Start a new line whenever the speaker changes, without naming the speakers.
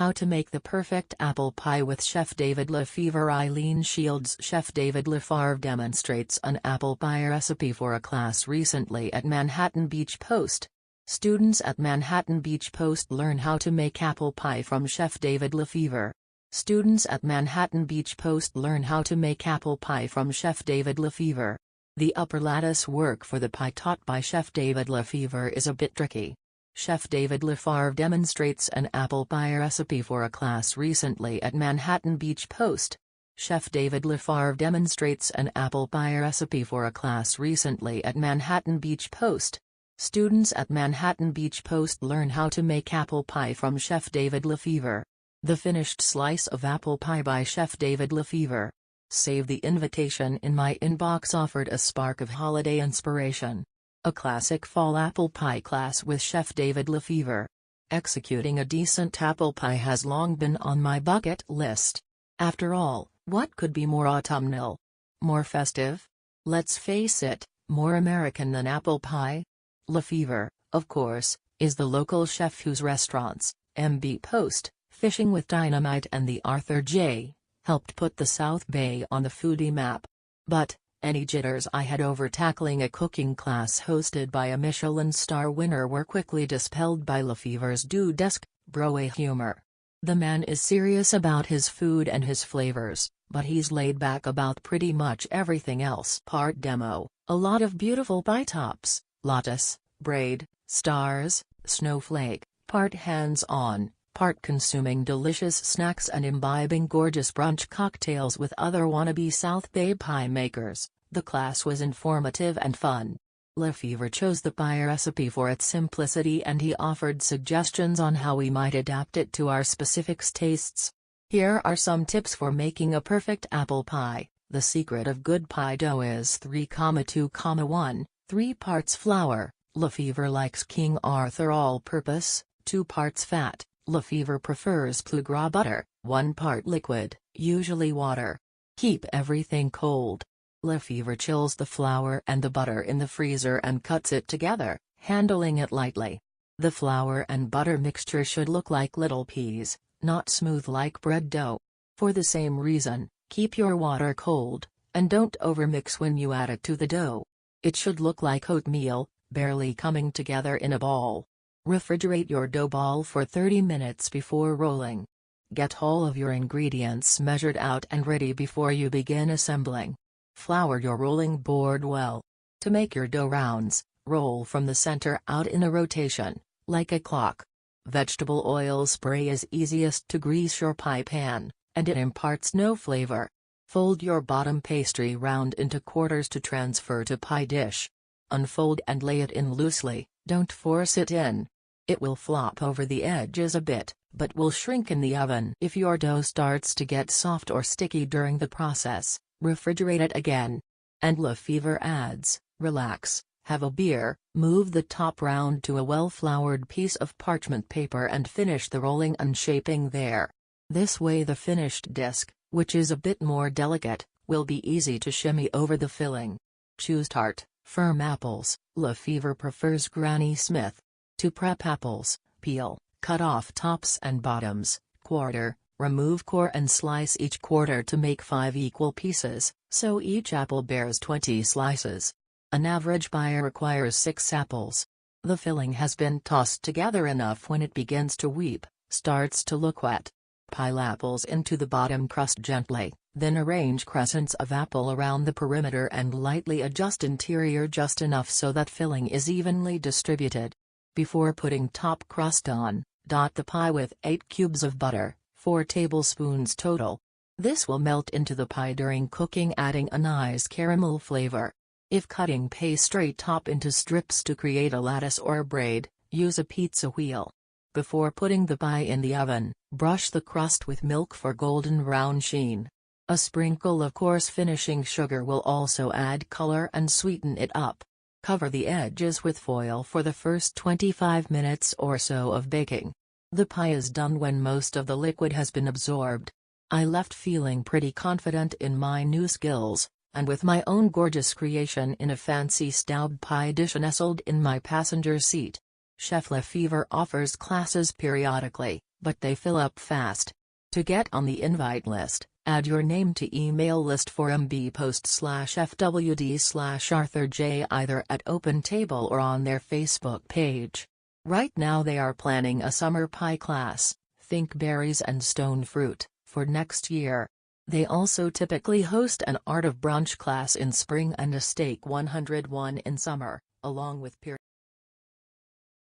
How to make the perfect apple pie with Chef David LeFevre. Eileen Shields. Chef David LeFavre demonstrates an apple pie recipe for a class recently at Manhattan Beach Post. Students at Manhattan Beach Post learn how to make apple pie from Chef David LeFevre. Students at Manhattan Beach Post learn how to make apple pie from Chef David LeFevre. The upper lattice work for the pie taught by Chef David LeFevre is a bit tricky. Chef David LeFavre demonstrates an apple pie recipe for a class recently at Manhattan Beach Post. Chef David LeFavre demonstrates an apple pie recipe for a class recently at Manhattan Beach Post. Students at Manhattan Beach Post learn how to make apple pie from Chef David LeFevre. The finished slice of apple pie by Chef David LeFevre. Save the invitation in my inbox offered a spark of holiday inspiration. A classic fall apple pie class with Chef David LeFevre. Executing a decent apple pie has long been on my bucket list. After all, what could be more autumnal? More festive? Let's face it, more American than apple pie? LeFevre, of course, is the local chef whose restaurants, MB Post, Fishing with Dynamite and the Arthur J. helped put the South Bay on the foodie map. But, any jitters I had over tackling a cooking class hosted by a Michelin star winner were quickly dispelled by LeFevre's do desk, broy humor. The man is serious about his food and his flavors, but he's laid back about pretty much everything else. Part demo, a lot of beautiful pie tops, lattice, braid, stars, snowflake, part hands-on, part consuming delicious snacks and imbibing gorgeous brunch cocktails with other wannabe South Bay pie makers. The class was informative and fun. LeFevre chose the pie recipe for its simplicity and he offered suggestions on how we might adapt it to our specific tastes. Here are some tips for making a perfect apple pie. The secret of good pie dough is 3,2,1, 3 parts flour. LeFevre likes King Arthur all-purpose, 2 parts fat. LeFevre prefers plus gras butter, 1 part liquid, usually water. Keep everything cold. LeFevre chills the flour and the butter in the freezer and cuts it together, handling it lightly. The flour and butter mixture should look like little peas, not smooth like bread dough. For the same reason, keep your water cold, and don't overmix when you add it to the dough. It should look like oatmeal, barely coming together in a ball. Refrigerate your dough ball for 30 minutes before rolling. Get all of your ingredients measured out and ready before you begin assembling. Flour your rolling board well. To make your dough rounds, roll from the center out in a rotation, like a clock. Vegetable oil spray is easiest to grease your pie pan, and it imparts no flavor. Fold your bottom pastry round into quarters to transfer to pie dish. Unfold and lay it in loosely, don't force it in. It will flop over the edges a bit, but will shrink in the oven. If your dough starts to get soft or sticky during the process, refrigerate it again. And LeFevre adds, relax, have a beer, move the top round to a well-floured piece of parchment paper and finish the rolling and shaping there. This way the finished disc, which is a bit more delicate, will be easy to shimmy over the filling. Choose tart, firm apples. LeFevre prefers Granny Smith. To prep apples, peel, cut off tops and bottoms, quarter, remove core and slice each quarter to make 5 equal pieces, so each apple bears 20 slices. An average pie requires 6 apples. The filling has been tossed together enough when it begins to weep, starts to look wet. Pile apples into the bottom crust gently, then arrange crescents of apple around the perimeter and lightly adjust interior just enough so that filling is evenly distributed. Before putting top crust on, dot the pie with 8 cubes of butter, 4 tablespoons total. This will melt into the pie during cooking, adding a nice caramel flavor. If cutting pastry top into strips to create a lattice or braid, use a pizza wheel. Before putting the pie in the oven, brush the crust with milk for golden brown sheen. A sprinkle of coarse finishing sugar will also add color and sweeten it up. Cover the edges with foil for the first 25 minutes or so of baking. The pie is done when most of the liquid has been absorbed. I left feeling pretty confident in my new skills, and with my own gorgeous creation in a fancy staub pie dish nestled in my passenger seat. Chef LeFevre offers classes periodically, but they fill up fast. To get on the invite list, add your name to email list for mbpost/fwd/ArthurJ either at OpenTable or on their Facebook page. Right now they are planning a summer pie class, think berries and stone fruit, for next year. They also typically host an art of brunch class in spring and a steak 101 in summer, along with peer